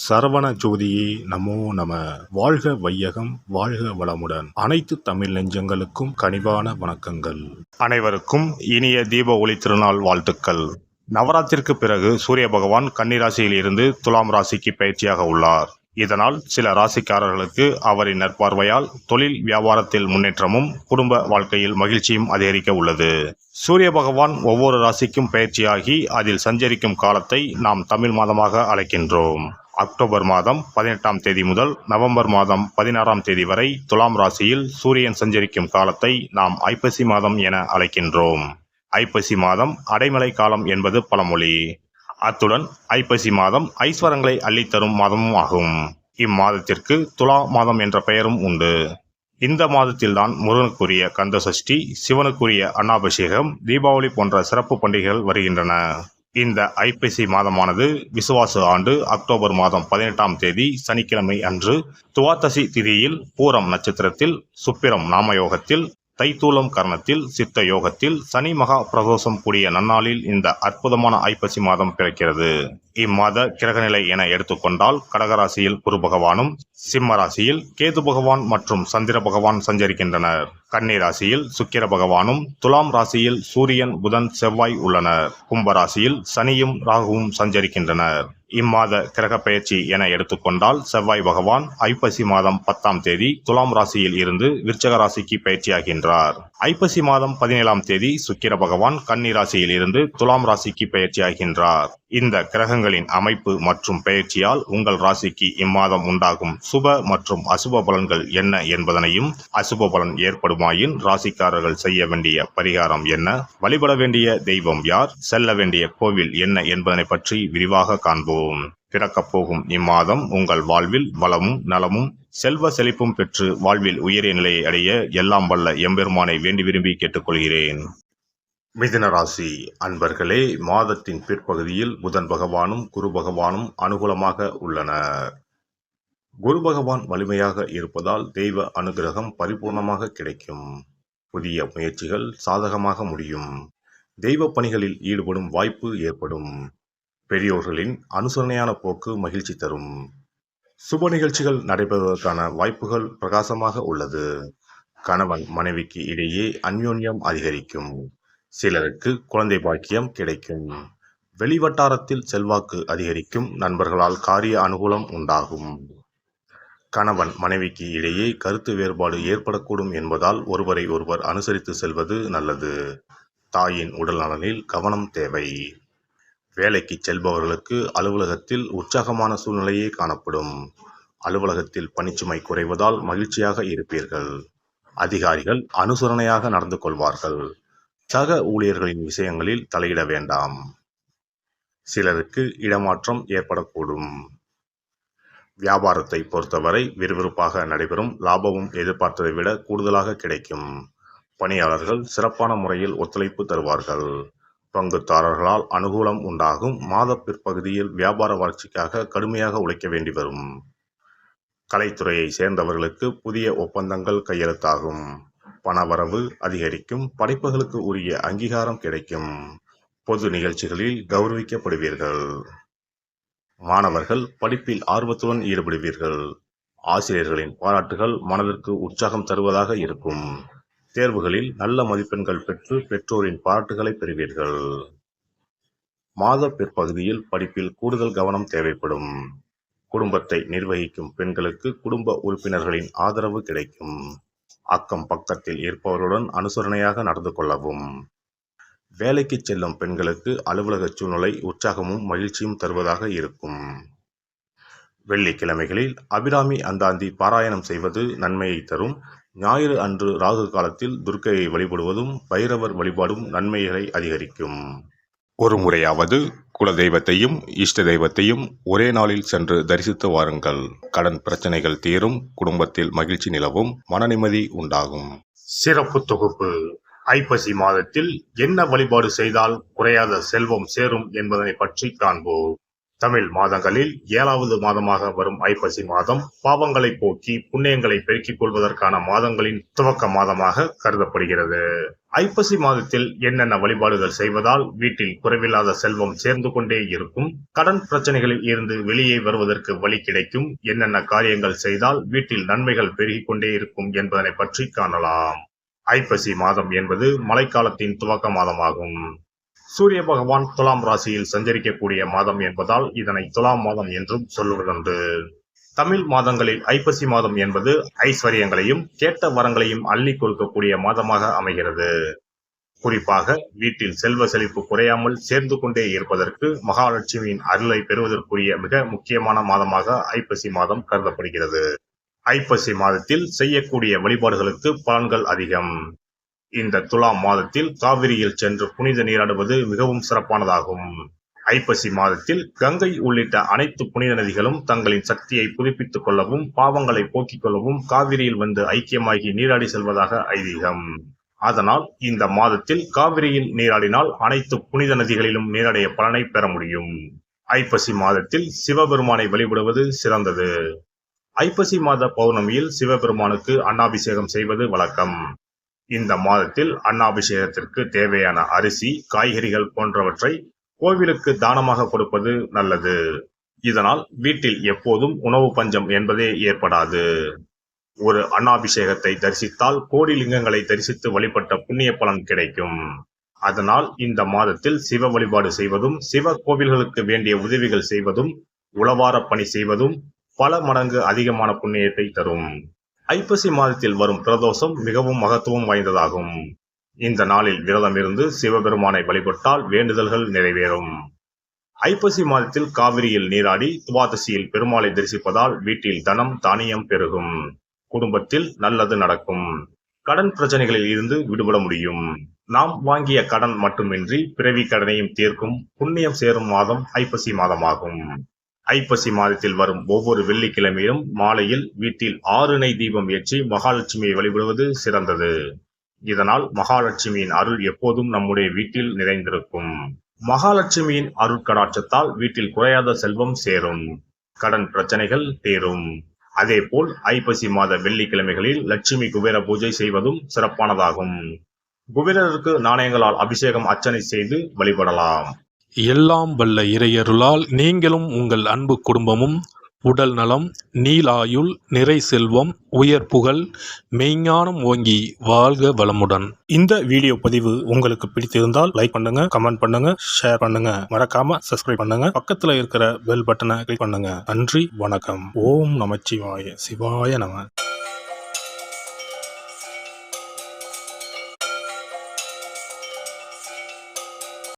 சரவண ஜோதியே நமோ நம. வாழ்க வையகம், வாழ்க வளமுடன். அனைத்து தமிழ் நெஞ்சங்களுக்கும் கனிவான வணக்கங்கள். அனைவருக்கும் இனிய தீப ஒளி திருநாள் வாழ்த்துக்கள். நவராத்திற்கு பிறகு சூரிய பகவான் கன்னிராசியில் இருந்து துலாம் ராசிக்கு பயிற்சியாக உள்ளார். இதனால் சில ராசிக்காரர்களுக்கு அவரின் நற்பார்வையால் தொழில் வியாபாரத்தில் முன்னேற்றமும் குடும்ப வாழ்க்கையில் மகிழ்ச்சியும் அதிகரிக்க உள்ளது. சூரிய பகவான் ஒவ்வொரு ராசிக்கும் பயிற்சியாகி அதில் சஞ்சரிக்கும் காலத்தை நாம் தமிழ் மாதமாக அழைக்கின்றோம். அக்டோபர் மாதம் 18ஆம் தேதி முதல் நவம்பர் மாதம் 16ஆம் தேதி வரை துலாம் ராசியில் சூரியன் சஞ்சரிக்கும் காலத்தை நாம் ஐப்பசி மாதம் என அழைக்கின்றோம். ஐப்பசி மாதம் அடைமழை காலம் என்பது பழமொழி. அத்துடன் ஐப்பசி மாதம் ஐஸ்வரங்களை அள்ளித்தரும் மாதமும் ஆகும். இம்மாதத்திற்கு துலா மாதம் என்ற பெயரும் உண்டு. இந்த மாதத்தில்தான் முருகனுக்குரிய கந்த சஷ்டி, சிவனுக்குரிய அன்னாபிஷேகம், தீபாவளி போன்ற சிறப்பு பண்டிகைகள் வருகின்றன. இந்த ஐப்பசி மாதமானது விசுவாச ஆண்டு அக்டோபர் மாதம் 18ஆம் தேதி சனிக்கிழமை அன்று துவாதசி திதியில் பூரம் நட்சத்திரத்தில் சுப்பிரம் நாமயோகத்தில் தைத்தூலம் கரணத்தில் சித்த யோகத்தில் சனி மகா பிரதோஷம் கூடிய நன்னாளில் இந்த அற்புதமான ஐப்பசி மாதம் பிறக்கிறது. இம்மாத கிரகநிலை என எடுத்துக்கொண்டால் கடகராசியில் குரு பகவானும், சிம்ம ராசியில் கேது பகவான் மற்றும் சந்திர பகவான் சஞ்சரிக்கின்றனர். கன்னி ராசியில் சுக்கிர பகவானும், துலாம் ராசியில் சூரியன், புதன், செவ்வாய் உள்ளனர். கும்ப ராசியில் சனியும் ராகுவும் சஞ்சரிக்கின்றனர். இம்மாத கிரக பயிற்சி என எடுத்துக்கொண்டால் செவ்வாய் பகவான் ஐப்பசி மாதம் 10ஆம் தேதி துலாம் ராசியில் இருந்து விருச்சக ராசிக்கு பயிற்சியாகின்றார். ஐப்பசி மாதம் 17ஆம் தேதி சுக்கிர பகவான் கன்னி ராசியில் இருந்து துலாம் ராசிக்கு பயிற்சியாகின்றார். இந்த கிரகங்களின் அமைப்பு மற்றும் பயிற்சியால் உங்கள் ராசிக்கு இம்மாதம் உண்டாகும் சுப மற்றும் அசுப பலன்கள் என்ன என்பதனையும், அசுப பலன் ஏற்படுமாயின் ராசிக்காரர்கள் செய்ய வேண்டிய பரிகாரம் என்ன, வழிபட வேண்டிய தெய்வம் யார், செல்ல வேண்டிய கோவில் என்ன என்பதனை பற்றி விரிவாக காண்போம். பிறக்கப் போகும் இம்மாதம் உங்கள் வாழ்வில் வளமும் நலமும் செல்வ செழிப்பும் பெற்று வாழ்வில் உயரிய நிலையை அடைய எல்லாம் வல்ல எம்பெருமானை வேண்டி விரும்பி கேட்டுக்கொள்கிறேன். மிதுன ராசி அன்பர்களே, மாதத்தின் பிற்பகுதியில் புதன் பகவானும் குரு பகவானும் அனுகூலமாக உள்ளனர். குரு பகவான் வலிமையாக இருப்பதால் தெய்வ அனுகிரகம் பரிபூர்ணமாக கிடைக்கும். புதிய முயற்சிகள் சாதகமாக முடியும். தெய்வ பணிகளில் ஈடுபடும் வாய்ப்பு ஏற்படும். பெரியோர்களின் அனுசரணையான போக்கு மகிழ்ச்சி தரும். சுப நிகழ்ச்சிகள் நடைபெறுவதற்கான வாய்ப்புகள் பிரகாசமாக உள்ளது. கணவன் மனைவிக்கு இடையே அந்யோன்யம் அதிகரிக்கும். சிலருக்கு குழந்தை பாக்கியம் கிடைக்கும். வெளிவட்டாரத்தில் செல்வாக்கு அதிகரிக்கும். நண்பர்களால் காரிய அனுகூலம் உண்டாகும். கணவன் மனைவிக்கு இடையே கருத்து வேறுபாடு ஏற்படக்கூடும் என்பதால் ஒருவரை ஒருவர் அனுசரித்து செல்வது நல்லது. தாயின் உடல் நலனில் கவனம் தேவை. வேலைக்கு செல்பவர்களுக்கு அலுவலகத்தில் உற்சாகமான சூழ்நிலையே காணப்படும். அலுவலகத்தில் பணிச்சுமை குறைவதால் மகிழ்ச்சியாக இருப்பீர்கள். அதிகாரிகள் அனுசரணையாக நடந்து கொள்வார்கள். சக ஊழியர்களின் விஷயங்களில் தலையிட வேண்டாம். சிலருக்கு இடமாற்றம் ஏற்படக்கூடும். வியாபாரத்தை பொறுத்தவரை விறுவிறுப்பாக நடைபெறும். லாபமும் எதிர்பார்த்ததை விட கூடுதலாக கிடைக்கும். பணியாளர்கள் சிறப்பான முறையில் ஒத்துழைப்பு தருவார்கள். பங்குதாரர்களால் அனுகூலம் உண்டாகும். மாத பிற்பகுதியில் வியாபார வளர்ச்சிக்காக கடுமையாக உழைக்க வேண்டி வரும். கலைத்துறையை சேர்ந்தவர்களுக்கு புதிய ஒப்பந்தங்கள் கையெழுத்தாகும். பணவரவு அதிகரிக்கும். படைப்புகளுக்கு உரிய அங்கீகாரம் கிடைக்கும். பொது நிகழ்ச்சிகளில் கௌரவிக்கப்படுவீர்கள். மாணவர்கள் படிப்பில் ஆர்வத்துடன் ஈடுபடுவீர்கள். ஆசிரியர்களின் பாராட்டுகள் மனதிற்கு உற்சாகம் தருவதாக இருக்கும். தேர்வுகளில் நல்ல மதிப்பெண்கள் பெற்று பெற்றோரின் பாராட்டுகளை பெறுவீர்கள். மாத பிற்பகுதியில் படிப்பில் கூடுதல் கவனம் தேவைப்படும். குடும்பத்தை நிர்வகிக்கும் பெண்களுக்கு குடும்ப உறுப்பினர்களின் ஆதரவு கிடைக்கும். அக்கம் பக்கத்தில் இருப்பவர்களுடன் அனுசரணையாக நடந்து கொள்ளவும். வேலைக்கு செல்லும் பெண்களுக்கு அலுவலக சூழ்நிலை உற்சாகமும் மகிழ்ச்சியும் தருவதாக இருக்கும். வெள்ளிக்கிழமைகளில் அபிராமி அந்தாந்தி பாராயணம் செய்வது நன்மையை தரும். ஞாயிறு அன்று ராகு காலத்தில் துர்க்கையை வழிபடுவதும் பைரவர் வழிபாடும் நன்மைகளை அதிகரிக்கும். ஒரு முறையாவது குல தெய்வத்தையும் இஷ்ட தெய்வத்தையும் ஒரே நாளில் சென்று தரிசித்து வாருங்கள். கடன் பிரச்சனைகள் தீரும். குடும்பத்தில் மகிழ்ச்சி நிலவும். மன நிம்மதி உண்டாகும். சிறப்பு தொகுப்பு. ஐப்பசி மாதத்தில் என்ன வழிபாடு செய்தால் குறையாத செல்வம் சேரும் என்பதனை பற்றி காண்போம். தமிழ் மாதங்களில் 7வது மாதமாக வரும் ஐப்பசி மாதம் பாவங்களை போக்கி புண்ணியங்களை பெருக்கிக் கொள்வதற்கான மாதங்களின் துவக்க மாதமாக கருதப்படுகிறது. ஐப்பசி மாதத்தில் என்னென்ன வழிபாடுகள் செய்வதால் வீட்டில் குறைவில்லாத செல்வம் சேர்ந்து கொண்டே இருக்கும், கடன் பிரச்சனைகளில் இருந்து வெளியே வருவதற்கு வழி கிடைக்கும், என்னென்ன காரியங்கள் செய்தால் வீட்டில் நன்மைகள் பெருகிக் கொண்டே இருக்கும் என்பதனை பற்றி காணலாம். ஐப்பசி மாதம் என்பது மழைக்காலத்தின் துவக்க மாதமாகும். சூரிய பகவான் துலாம் ராசியில் சஞ்சரிக்கக்கூடிய மாதம் என்பதால் இதனை துலாம் மாதம் என்றும் சொல்லுவதுண்டு. தமிழ் மாதங்களில் ஐப்பசி மாதம் என்பது ஐஸ்வர்யங்களையும் கேட்ட வரங்களையும் அள்ளி கொடுக்கக்கூடிய மாதமாக அமைகிறது. குறிப்பாக வீட்டில் செல்வ செழிப்பு குறையாமல் சேர்ந்து கொண்டே இருப்பதற்கு மகாலட்சுமியின் அருளை பெறுவதற்குரிய மிக முக்கியமான மாதமாக ஐப்பசி மாதம் கருதப்படுகிறது. ஐப்பசி மாதத்தில் செய்யக்கூடிய வழிபாடுகளுக்கு பலன்கள் அதிகம். இந்த துலாம் மாதத்தில் காவிரியில் சென்று புனித நீராடுவது மிகவும் சிறப்பானதாகும். ஐப்பசி மாதத்தில் கங்கை உள்ளிட்ட அனைத்து புனித நதிகளும் தங்களின் சக்தியை புதுப்பித்துக் கொள்ளவும் பாவங்களை போக்கிக் கொள்ளவும் காவிரியில் வந்து ஐக்கியமாகி நீராடி செல்வதாக ஐதீகம். அதனால் இந்த மாதத்தில் காவிரியில் நீராடினால் அனைத்து புனித நதிகளிலும் நீராடிய பலனை பெற முடியும். ஐப்பசி மாதத்தில் சிவபெருமானை வழிபடுவது சிறந்தது. ஐப்பசி மாத பௌர்ணமியில் சிவபெருமானுக்கு அன்னாபிஷேகம் செய்வது வழக்கம். இந்த மாதத்தில் அன்னாபிஷேகத்திற்கு தேவையான அரிசி, காய்கறிகள் போன்றவற்றை கோவிலுக்கு தானமாக கொடுப்பது நல்லது. இதனால் வீட்டில் எப்போதும் உணவு பஞ்சம் என்பதே ஏற்படாது. ஒரு அன்னாபிஷேகத்தை தரிசித்தால் கோடி லிங்கங்களை தரிசித்து வழிபட்ட புண்ணிய பலன் கிடைக்கும். அதனால் இந்த மாதத்தில் சிவ வழிபாடு செய்வதும் சிவ கோவில்களுக்கு வேண்டிய உதவிகள் செய்வதும் உளவார பணி செய்வதும் பல மடங்கு அதிகமான புண்ணியத்தை தரும். ஐப்பசி மாதத்தில் வரும் பிரதோஷம் மிகவும் மகத்துவம் வாய்ந்ததாகும். இந்த நாளில் விரதம் இருந்து சிவபெருமானை வழிபட்டால் வேண்டுதல்கள் நிறைவேறும். ஐப்பசி மாதத்தில் காவிரியில் நீராடி துவாதசியில் பெருமாளை தரிசிப்பதால் வீட்டில் தனம் தானியம் பெருகும், குடும்பத்தில் நல்லது நடக்கும், கடன் பிரச்சனைகளில் இருந்து விடுபட முடியும். நாம் வாங்கிய கடன் மட்டுமின்றி பிறவி கடனையும் தீர்க்கும் புண்ணியம் சேரும் மாதம் ஐப்பசி மாதமாகும். ஐப்பசி மாதத்தில் வரும் ஒவ்வொரு வெள்ளிக்கிழமையிலும் மாலையில் வீட்டில் 6 நெய் தீபம் ஏற்றி மகாலட்சுமியை வழிபடுவது சிறந்தது. இதனால் மகாலட்சுமியின் அருள் எப்போதும் நம்முடைய வீட்டில் நிறைந்திருக்கும். மகாலட்சுமியின் அருட்கடாட்சத்தால் வீட்டில் குறையாத செல்வம் சேரும், கடன் பிரச்சனைகள் தீரும். அதேபோல் ஐப்பசி மாத வெள்ளிக்கிழமைகளில் லட்சுமி குபேர பூஜை செய்வதும் சிறப்பானதாகும். குபேரருக்கு நாணயங்களால் அபிஷேகம் அர்ச்சனை செய்து வழிபடலாம். எல்லாம் வல்ல இறையருளால் நீங்களும் உங்கள் அன்பு குடும்பமும் உடல் நலம், நீலாயுள், நிறை செல்வம், உயர் புகழ், மெய்ஞானம் ஓங்கி வாழ்க வளமுடன். இந்த வீடியோ பதிவு உங்களுக்கு பிடித்திருந்தால் லைக் பண்ணுங்க, கமெண்ட் பண்ணுங்க, ஷேர் பண்ணுங்க, மறக்காம சப்ஸ்கிரைப் பண்ணுங்க, பக்கத்துல இருக்கிற பெல் பட்டனை கிளிக் பண்ணுங்க. நன்றி, வணக்கம். ஓம் நமச்சிவாய, சிவாய நம.